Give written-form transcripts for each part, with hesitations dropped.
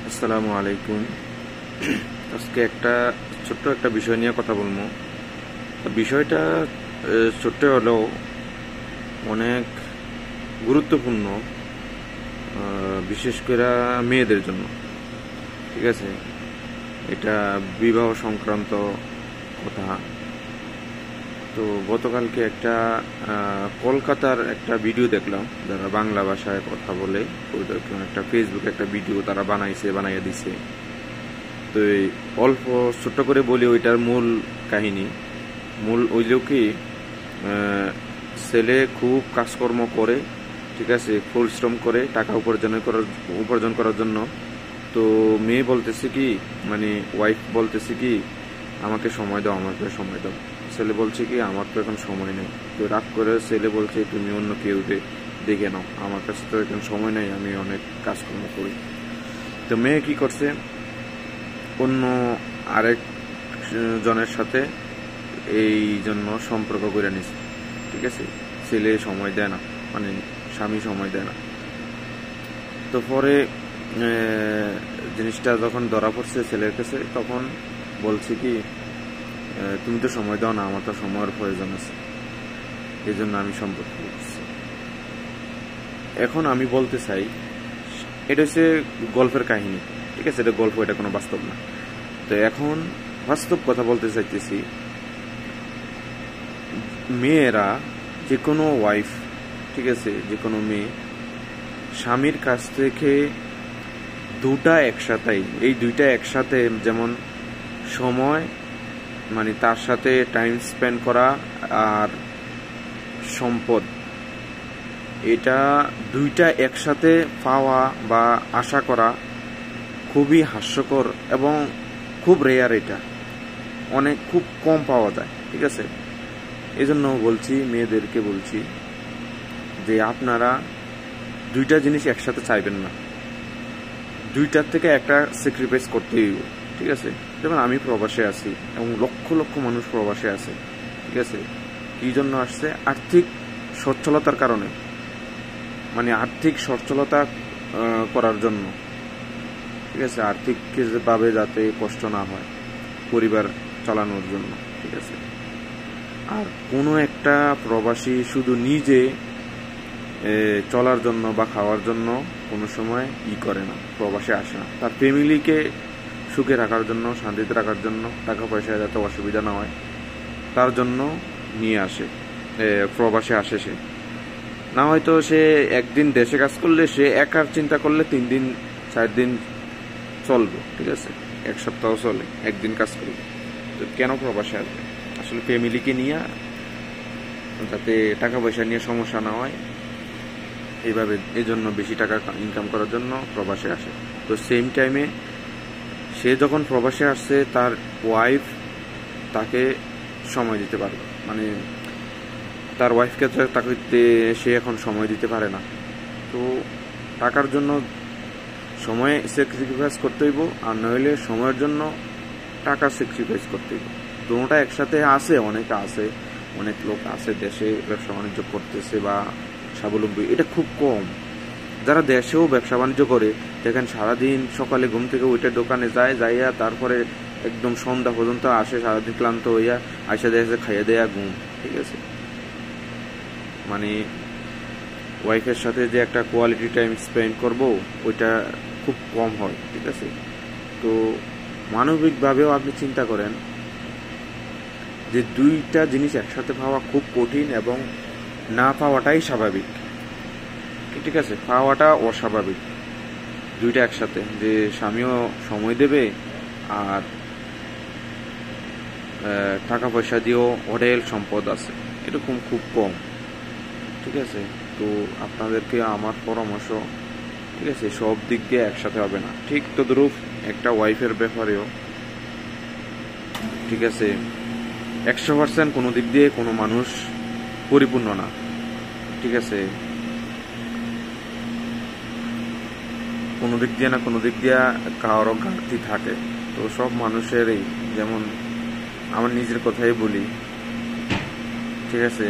আসসালামু আলাইকুম। আজকে ছোট্ট একটা বিষয় নিয়ে কথা বলবো। বিষয়টা ছোট্ট হলেও অনেক গুরুত্বপূর্ণ, বিশেষ করে মেয়েদের জন্য। ঠিক আছে, এটা বিবাহ সংক্রান্ত কথা। তো গতকালকে কলকাতার একটা ভিডিও দেখলাম, যারা বাংলা ভাষায় কথা বলে একটা ফেসবুকে একটা ভিডিও তারা বানাইয়া দিছে। তো এই অল্প ছোট্ট করে বলি ওইটার মূল কাহিনী। মূল হইলেও কি, ছেলে খুব কাজকর্ম করে, ঠিক আছে, পরিশ্রম করে টাকা উপার্জন করার জন্য। তো মেয়ে বলতেছে কি, মানে ওয়াইফ বলতেছে কি, আমাকে সময় দাও, আমাকে সময় দাও। ছেলে বলছে কি, আমার তো এখন সময় নেই। তো রাগ করে ছেলে বলছে, তুমি অন্য কেউ দেখে নাও, আমার কাছে তো এখন সময় নেই, আমি অনেক কাজকর্ম করি। তো মেয়ে কি করছে, অন্য আরেক জনের সাথে এই জন্য সম্পর্ক করে নিছে। ঠিক আছে, ছেলে সময় দেয় না, মানে স্বামী সময় দেয় না। তো পরে জিনিসটা যখন ধরা পড়ছে ছেলের কাছে, তখন বলছে কি, তুমি তো সময় দাও না, আমার তো সময়ের প্রয়োজন আছে, এই জন্য আমি সম্পর্ক করছি। এখন আমি বলতে চাই, এটা হচ্ছে গল্পের কাহিনী। ঠিক আছে, এটা গল্প, এটা কোনো বাস্তব না। তো এখন বাস্তব কথা বলতে চাইতেছি, মেয়েরা, যে কোনো ওয়াইফ, ঠিক আছে, যে কোনো মেয়ে স্বামীর কাছ থেকে এই দুইটা একসাথে, যেমন সময়, মানে তার সাথে টাইম স্পেন্ড করা, আর সম্পদ, এটা দুইটা একসাথে পাওয়া বা আশা করা খুবই হাস্যকর এবং খুব রেয়ার। এটা খুব কম পাওয়া যায়। ঠিক আছে, এই জন্য বলছি, মেয়েদেরকে বলছি যে আপনারা দুইটা জিনিস একসাথে চাইবেন না, দুইটার থেকে একটা স্যাক্রিফাইস করতেই হবে। ঠিক আছে, যেমন আমি প্রবাসে আছি এবং লক্ষ লক্ষ মানুষ প্রবাসে আছে। ঠিক আছে, কি জন্য আসছে? আর্থিক সচ্ছলতার কারণে, মানে আর্থিক সচ্ছলতা করার জন্য। ঠিক আছে, আর্থিকভাবে যাতে কষ্ট না হয়, পরিবার চালানোর জন্য। ঠিক আছে, আর কোনো একটা প্রবাসী শুধু নিজে চলার জন্য বা খাওয়ার জন্য কোনো সময় করে না, প্রবাসে আসে না। তার ফ্যামিলিকে সুখে রাখার জন্য, শান্তিতে রাখার জন্য, টাকা পয়সা যাতে অসুবিধা না হয় তার জন্য নিয়ে আসে, প্রবাসে আসে সে। না হয়তো সে একদিন দেশে কাজ করলে, সে একার চিন্তা করলে 3 দিন 4 দিন চলবে। ঠিক আছে, এক সপ্তাহ চলে, একদিন কাজ করবে। তো কেন প্রবাসে আসবে? আসলে ফ্যামিলিকে নিয়ে, যাতে টাকা পয়সা নিয়ে সমস্যা না হয়, এই জন্য বেশি টাকা ইনকাম করার জন্য প্রবাসে আসে। তো সেম টাইমে সে যখন প্রবাসে আসছে, তার ওয়াইফ তাকে সময় দিতে পারবে, মানে তার ওয়াইফকে তাকে সে এখন সময় দিতে পারে না। তো টাকার জন্য সময় স্যাক্রিফাইস করতে হইব, আর নইলে সময়ের জন্য টাকা স্যাক্রিফাইস করতে হইব। দুটোটা একসাথে অনেক লোক আছে দেশে ব্যবসা বাণিজ্য করতেছে বা স্বাবলম্বী। এটা খুব কম। যারা দেশেও ব্যবসা বাণিজ্য করে, দেখেন সারাদিন সকালে ঘুম থেকে ওইটা দোকানে যাইয়া তারপরে একদম সন্ধ্যা পর্যন্ত আসে, সারাদিন ক্লান্ত হইয়া আইসা দেখে খাইয়া দেয়া ঘুম। ঠিক আছে, মানে ওয়াইফের সাথে যে একটা কোয়ালিটি টাইম স্পেন্ড করব, ওইটা খুব কম হয়। ঠিক আছে, তো মানবিকভাবেও আপনি চিন্তা করেন যে দুইটা জিনিস একসাথে পাওয়া খুব কঠিন, এবং না পাওয়াটাই স্বাভাবিক। ঠিক আছে, পাওয়াটা অস্বাভাবিক। দুইটা একসাথে, যে স্বামীও সময় দেবে আর টাকা পয়সা দিয়েও হোটেল সম্পদ আছে, এরকম খুব কম। ঠিক আছে, তো আপনাদেরকে আমার পরামর্শ, ঠিক আছে, সব দিক দিয়ে একসাথে হবে না। ঠিক তদ্রূপ একটা ওয়াইফের ব্যাপারেও, ঠিক আছে, 100% কোনো দিক দিয়ে কোনো মানুষ পরিপূর্ণ না। ঠিক আছে, কোনো দিক দিয়ে কারো ঘাটতি থাকে। তো সব মানুষেরই, যেমন আমার নিজের কথাই বলি, ঠিক আছে,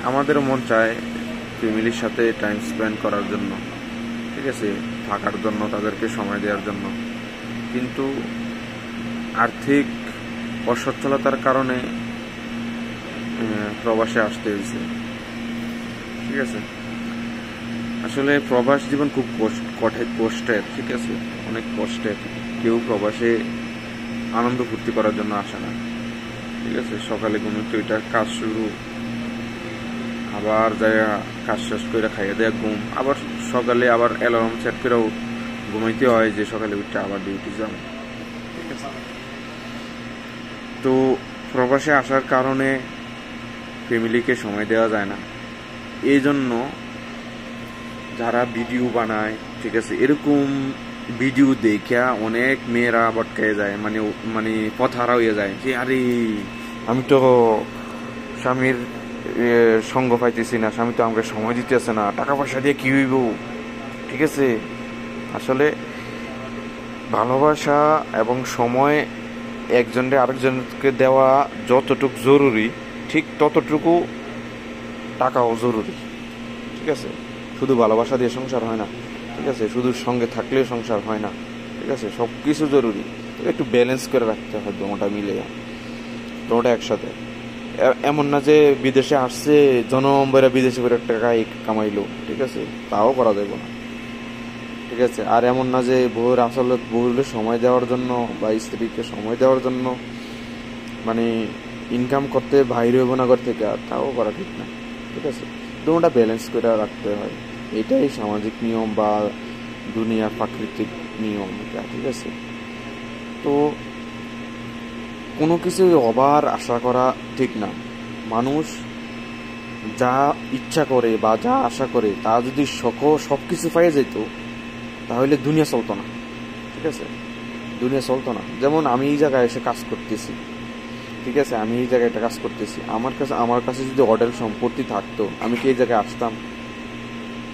আমাদেরও মন চায় ফ্যামিলির সাথে টাইম স্পেন্ড করার জন্য, ঠিক আছে, থাকার জন্য, তাদেরকে সময় দেওয়ার জন্য। কিন্তু আর্থিক অসচ্ছলতার কারণে প্রবাসে আসতে হয়েছে। ঠিক আছে, আসলে প্রবাস জীবন খুব কষ্টের। ঠিক আছে, অনেক কষ্টের। কেউ প্রবাসে আনন্দ ফুর্তি করার জন্য আসে না। ঠিক আছে, সকালে ঘুমিয়ে ওইটা কাজ শুরু, আবার যায় কাজ শেষ করে খাইয়ে দেয়া ঘুম, আবার সকালে আবার অ্যালার্ম সেট করেও ঘুমাইতে হয় যে সকালে উঠে আবার ডিউটি যাব। ঠিক আছে, তো প্রবাসে আসার কারণে ফ্যামিলিকে সময় দেওয়া যায় না। এই জন্য যারা ভিডিও বানায়, ঠিক আছে, এরকম ভিডিও দেখে অনেক মেয়েরা বটকায় যায়, মানে পথ হারা হয়ে যায় যে আরে আমি তো স্বামীর সঙ্গ পাইতেছি না, স্বামী তো আমাকে সময় দিতেছে না, টাকা পয়সা দিয়ে কি হইব। ঠিক আছে, আসলে ভালোবাসা এবং সময় একজনকে আরেকজনকে দেওয়া যতটুকু জরুরি, ঠিক ততটুকু টাকাও জরুরি। ঠিক আছে, শুধু ভালোবাসা দিয়ে সংসার হয় না। ঠিক আছে, শুধু সঙ্গে থাকলেও সংসার হয় না। ঠিক আছে, সব কিছু জরুরি, একটু ব্যালেন্স করে রাখতে হয় দুটোটা মিলে, দুটোটা একসাথে। এমন না যে বিদেশে আসছে জনম বেড়া বিদেশে করে টাকা কামাইলো, ঠিক আছে, তাও করা যাবে না। ঠিক আছে, আর এমন না যে বউয়ের আসলে বউলে সময় দেওয়ার জন্য বা স্ত্রীকে সময় দেওয়ার জন্য মানে ইনকাম করতে বাইরে হইব না ঘর থেকে, তাও করা ঠিক না। ঠিক আছে, দুটোটা ব্যালেন্স করে রাখতে হয়, এটাই সামাজিক নিয়ম বা দুনিয়ার প্রাকৃতিক নিয়ম এটা। ঠিক আছে, তো কোনো কিছু ওভার আশা করা ঠিক না। মানুষ যা ইচ্ছা করে বা যা আশা করে তা যদি সব কিছু পাইয়ে যেত তাহলে দুনিয়া চলতো না। ঠিক আছে, দুনিয়া চলতো না। যেমন আমি এই জায়গায় এসে কাজ করতেছি, ঠিক আছে, আমি এই জায়গায় একটা কাজ করতেছি, আমার কাছে যদি অডেল সম্পত্তি থাকতো আমি কি এই জায়গায় আসতাম?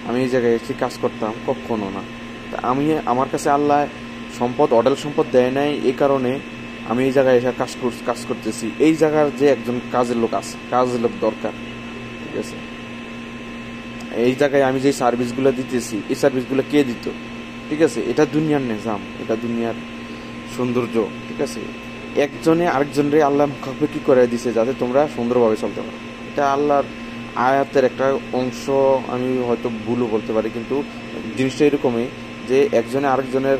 আমি এই জায়গায় এসে কাজ করতাম? কখনো না। তা আমার কাছে আল্লাহ অডেল সম্পদ দেয় নাই, এই কারণে আমি এই জায়গায় এসে কাজ করতেছি। এই জায়গার যে একজন কাজের লোক আছে, কাজের লোক দরকার। ঠিক আছে, এই জায়গায় আমি যে সার্ভিসগুলো দিতেছি এই সার্ভিসগুলো কে দিত? ঠিক আছে, এটা দুনিয়ার নিজাম, এটা দুনিয়ার সৌন্দর্য। ঠিক আছে, একজনে আরেকজনরে আল্লাহ মুখাপেক্ষি করে দিছে যাতে তোমরা সুন্দরভাবে চলতে পারো। এটা আল্লাহর আয়াতের একটা অংশ, আমি হয়তো ভুলও বলতে পারি, কিন্তু জিনিসটা এরকমই যে একজনে আরেকজনের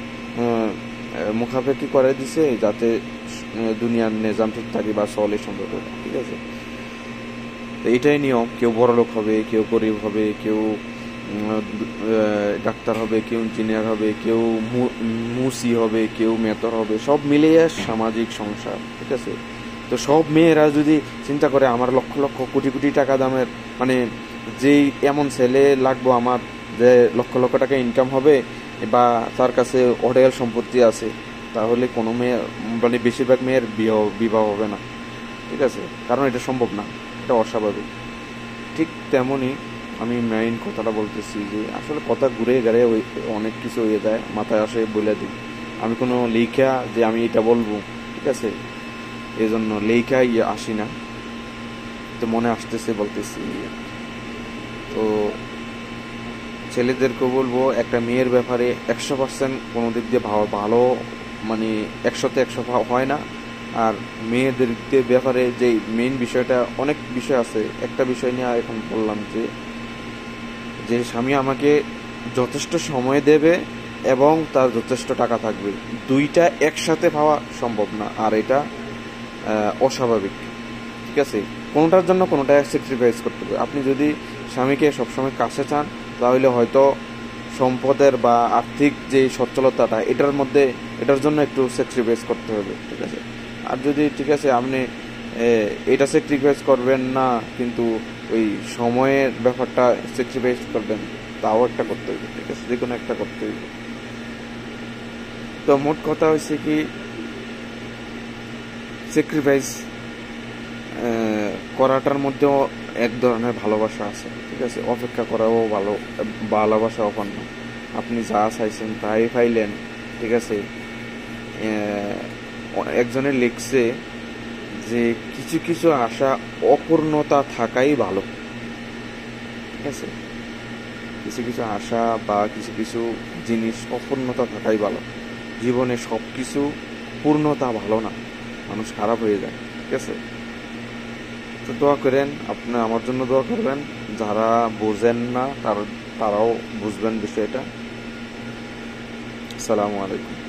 মুখাপেক্ষি করে দিছে যাতে দুনিয়ার নিজাম ঠিক থাকে বা চলে সুন্দরভাবে। ঠিক আছে, তো এটাই নিয়ম। কেউ বড় লোক হবে, কেউ গরিব হবে, কেউ ডাক্তার হবে, কেউ ইঞ্জিনিয়ার হবে, কেউ মুসি হবে, কেউ মেতর হবে, সব মিলিয়ে সামাজিক সংসার। ঠিক আছে, তো সব মেয়েরা যদি চিন্তা করে আমার লক্ষ লক্ষ কোটি কোটি টাকা দামের মানে যেই এমন ছেলে লাগবো আমার যে লক্ষ লক্ষ টাকা ইনকাম হবে বা তার কাছে হোটেল সম্পত্তি আছে, তাহলে কোনো মেয়ে মানে বেশিরভাগ মেয়ের বিবাহ হবে না। ঠিক আছে, কারণ এটা সম্ভব না, এটা অস্বাভাবিক। ঠিক তেমনই আমি মেইন কথাটা বলতেছি যে আসলে কথা ঘুরে গেড়ে অনেক কিছু হয়ে যায়, মাথায় আসে বলে দিই। আমি কোনো লেখা যে আমি এটা বলবো, ঠিক আছে, এই জন্য লেখা আসি না, তো মনে আসতেছে বলতেছি। তো ছেলেদেরকেও বলবো একটা মেয়ের ব্যাপারে 100% কোনো দিক দিয়ে ভালো মানে 100-100 হয় না। আর মেয়েদের ব্যাপারে যে মেইন বিষয়টা, অনেক বিষয় আছে, একটা বিষয় নিয়ে এখন বললাম যে স্বামী আমাকে যথেষ্ট সময় দেবে এবং তার যথেষ্ট টাকা থাকবে, দুইটা একসাথে পাওয়া সম্ভব না, আর এটা অস্বাভাবিক। ঠিক আছে, কোনোটার জন্য কোনোটা স্যাক্রিফাইস করতে হবে। আপনি যদি স্বামীকে সবসময় কাছে চান তাহলে হয়তো সম্পদের বা আর্থিক যে সচ্ছলতাটা এটার জন্য একটু স্যাক্রিফাইস করতে হবে। ঠিক আছে, আর যদি ঠিক আছে আপনি এটা স্যাক্রিফাইস করবেন না কিন্তু ওই সময়ের ব্যাপারটা স্যাক্রিফাইস করবেন, তাও একটা করতে হবে। ঠিক আছে, যে কোনো একটা করতে হবে। তো মোট কথা হচ্ছে কি, স্যাক্রিফাইস করাটার মধ্যেও এক ধরনের ভালোবাসা আছে। ঠিক আছে, অপেক্ষা করাও ভালোবাসা অপন্ন। আপনি যা চাইছেন তাই পাইলেন। ঠিক আছে, একজনের লিখছে যে কিছু কিছু আশা অপূর্ণতা থাকাই ভালো। ঠিক আছে, কিছু কিছু আশা বা কিছু কিছু জিনিস অপূর্ণতা থাকাই ভালো। জীবনে সব কিছু পূর্ণতা ভালো না, মানুষ খারাপ হয়ে যায়। ঠিক আছে, তো দোয়া করেন, আপনি আমার জন্য দোয়া করবেন। যারা বোঝেন না তারাও বুঝবেন বিষয়টা। আসসালামু আলাইকুম।